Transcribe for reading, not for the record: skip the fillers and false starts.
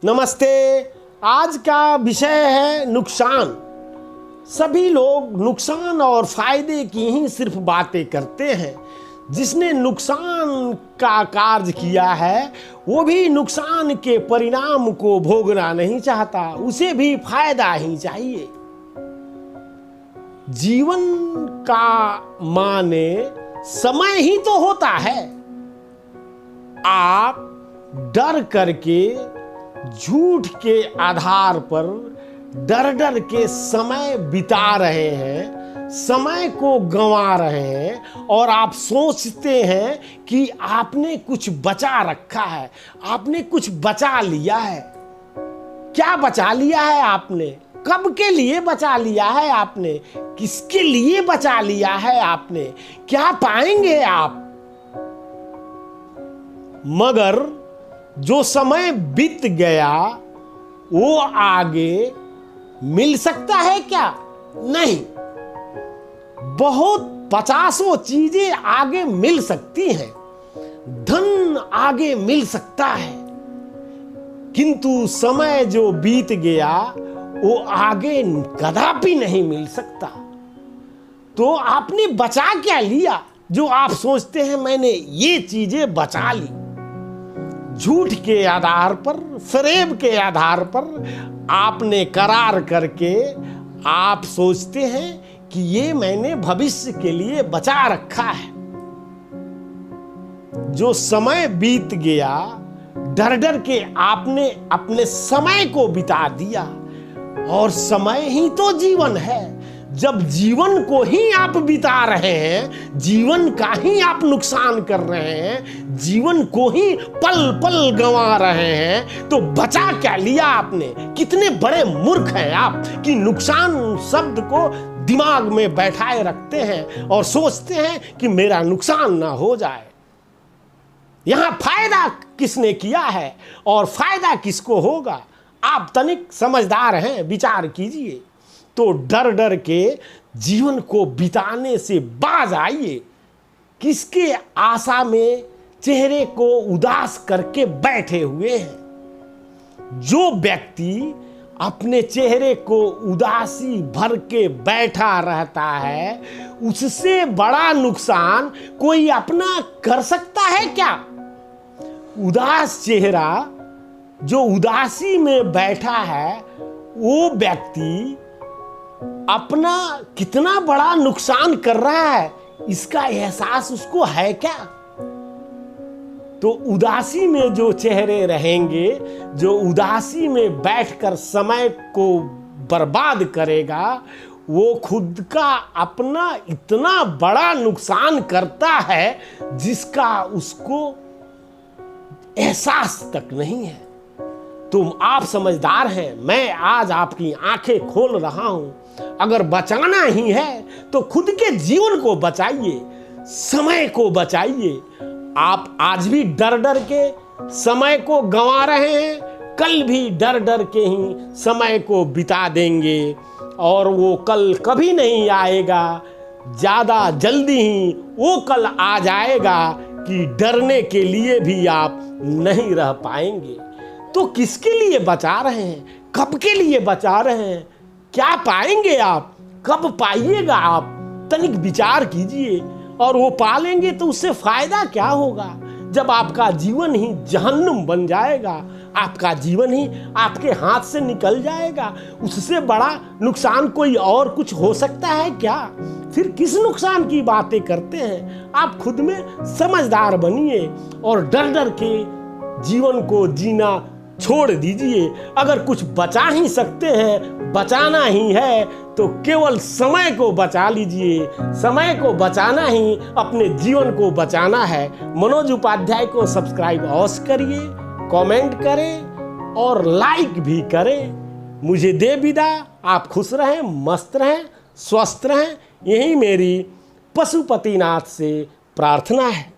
नमस्ते। आज का विषय है नुकसान। सभी लोग नुकसान और फायदे की ही सिर्फ बातें करते हैं। जिसने नुकसान का कार्य किया है वो भी नुकसान के परिणाम को भोगना नहीं चाहता, उसे भी फायदा ही चाहिए। जीवन का माने समय ही तो होता है। आप डर करके झूठ के आधार पर डर के समय बिता रहे हैं, समय को गंवा रहे हैं और आप सोचते हैं कि आपने कुछ बचा रखा है, आपने कुछ बचा लिया है। क्या बचा लिया है आपने? कब के लिए बचा लिया है आपने? किसके लिए बचा लिया है आपने? क्या पाएंगे आप? मगर जो समय बीत गया वो आगे मिल सकता है क्या? नहीं। बहुत पचासों चीजें आगे मिल सकती हैं, धन आगे मिल सकता है, किंतु समय जो बीत गया वो आगे कदापि नहीं मिल सकता। तो आपने बचा क्या लिया जो आप सोचते हैं मैंने ये चीजें बचा ली? झूठ के आधार पर, फरेब के आधार पर आपने करार करके आप सोचते हैं कि ये मैंने भविष्य के लिए बचा रखा है। जो समय बीत गया डर के आपने अपने समय को बिता दिया, और समय ही तो जीवन है। जब जीवन को ही आप बिता रहे हैं, जीवन का ही आप नुकसान कर रहे हैं, जीवन को ही पल पल गंवा रहे हैं, तो बचा क्या लिया आपने? कितने बड़े मूर्ख हैं आप कि नुकसान शब्द को दिमाग में बैठाए रखते हैं और सोचते हैं कि मेरा नुकसान ना हो जाए। यहां फायदा किसने किया है और फायदा किसको होगा? आप तनिक समझदार हैं, विचार कीजिए। तो डर के जीवन को बिताने से बाज आइए। किसके आशा में चेहरे को उदास करके बैठे हुए हैं? जो व्यक्ति अपने चेहरे को उदासी भर के बैठा रहता है, उससे बड़ा नुकसान कोई अपना कर सकता है क्या? उदास चेहरा जो उदासी में बैठा है, वो व्यक्ति अपना कितना बड़ा नुकसान कर रहा है, इसका एहसास उसको है क्या? तो उदासी में जो चेहरे रहेंगे, जो उदासी में बैठकर समय को बर्बाद करेगा, वो खुद का अपना इतना बड़ा नुकसान करता है जिसका उसको एहसास तक नहीं है। तुम आप समझदार हैं, मैं आज आपकी आंखें खोल रहा हूं। अगर बचाना ही है तो खुद के जीवन को बचाइए, समय को बचाइए। आप आज भी डर के समय को गंवा रहे हैं, कल भी डर के ही समय को बिता देंगे और वो कल कभी नहीं आएगा। ज्यादा जल्दी ही वो कल आ जाएगा कि डरने के लिए भी आप नहीं रह पाएंगे। तो किसके लिए बचा रहे हैं? कब के लिए बचा रहे हैं? क्या पाएंगे आप? कब पाइएगा आप? तनिक विचार कीजिए। और वो पालेंगे तो उससे फायदा क्या होगा जब आपका जीवन ही जहन्नुम बन जाएगा, आपका जीवन ही आपके हाथ से निकल जाएगा। उससे बड़ा नुकसान कोई और कुछ हो सकता है क्या? फिर किस नुकसान की बातें करते हैं? आप खुद में समझदार बनिए और डर के जीवन को जीना छोड़ दीजिए। अगर कुछ बचा ही सकते हैं, बचाना ही है, तो केवल समय को बचा लीजिए। समय को बचाना ही अपने जीवन को बचाना है। मनोज उपाध्याय को सब्सक्राइब अवश्य करिए, कमेंट करें और लाइक भी करें। मुझे दे विदा। आप खुश रहें, मस्त रहें, स्वस्थ रहें, यही मेरी पशुपतिनाथ से प्रार्थना है।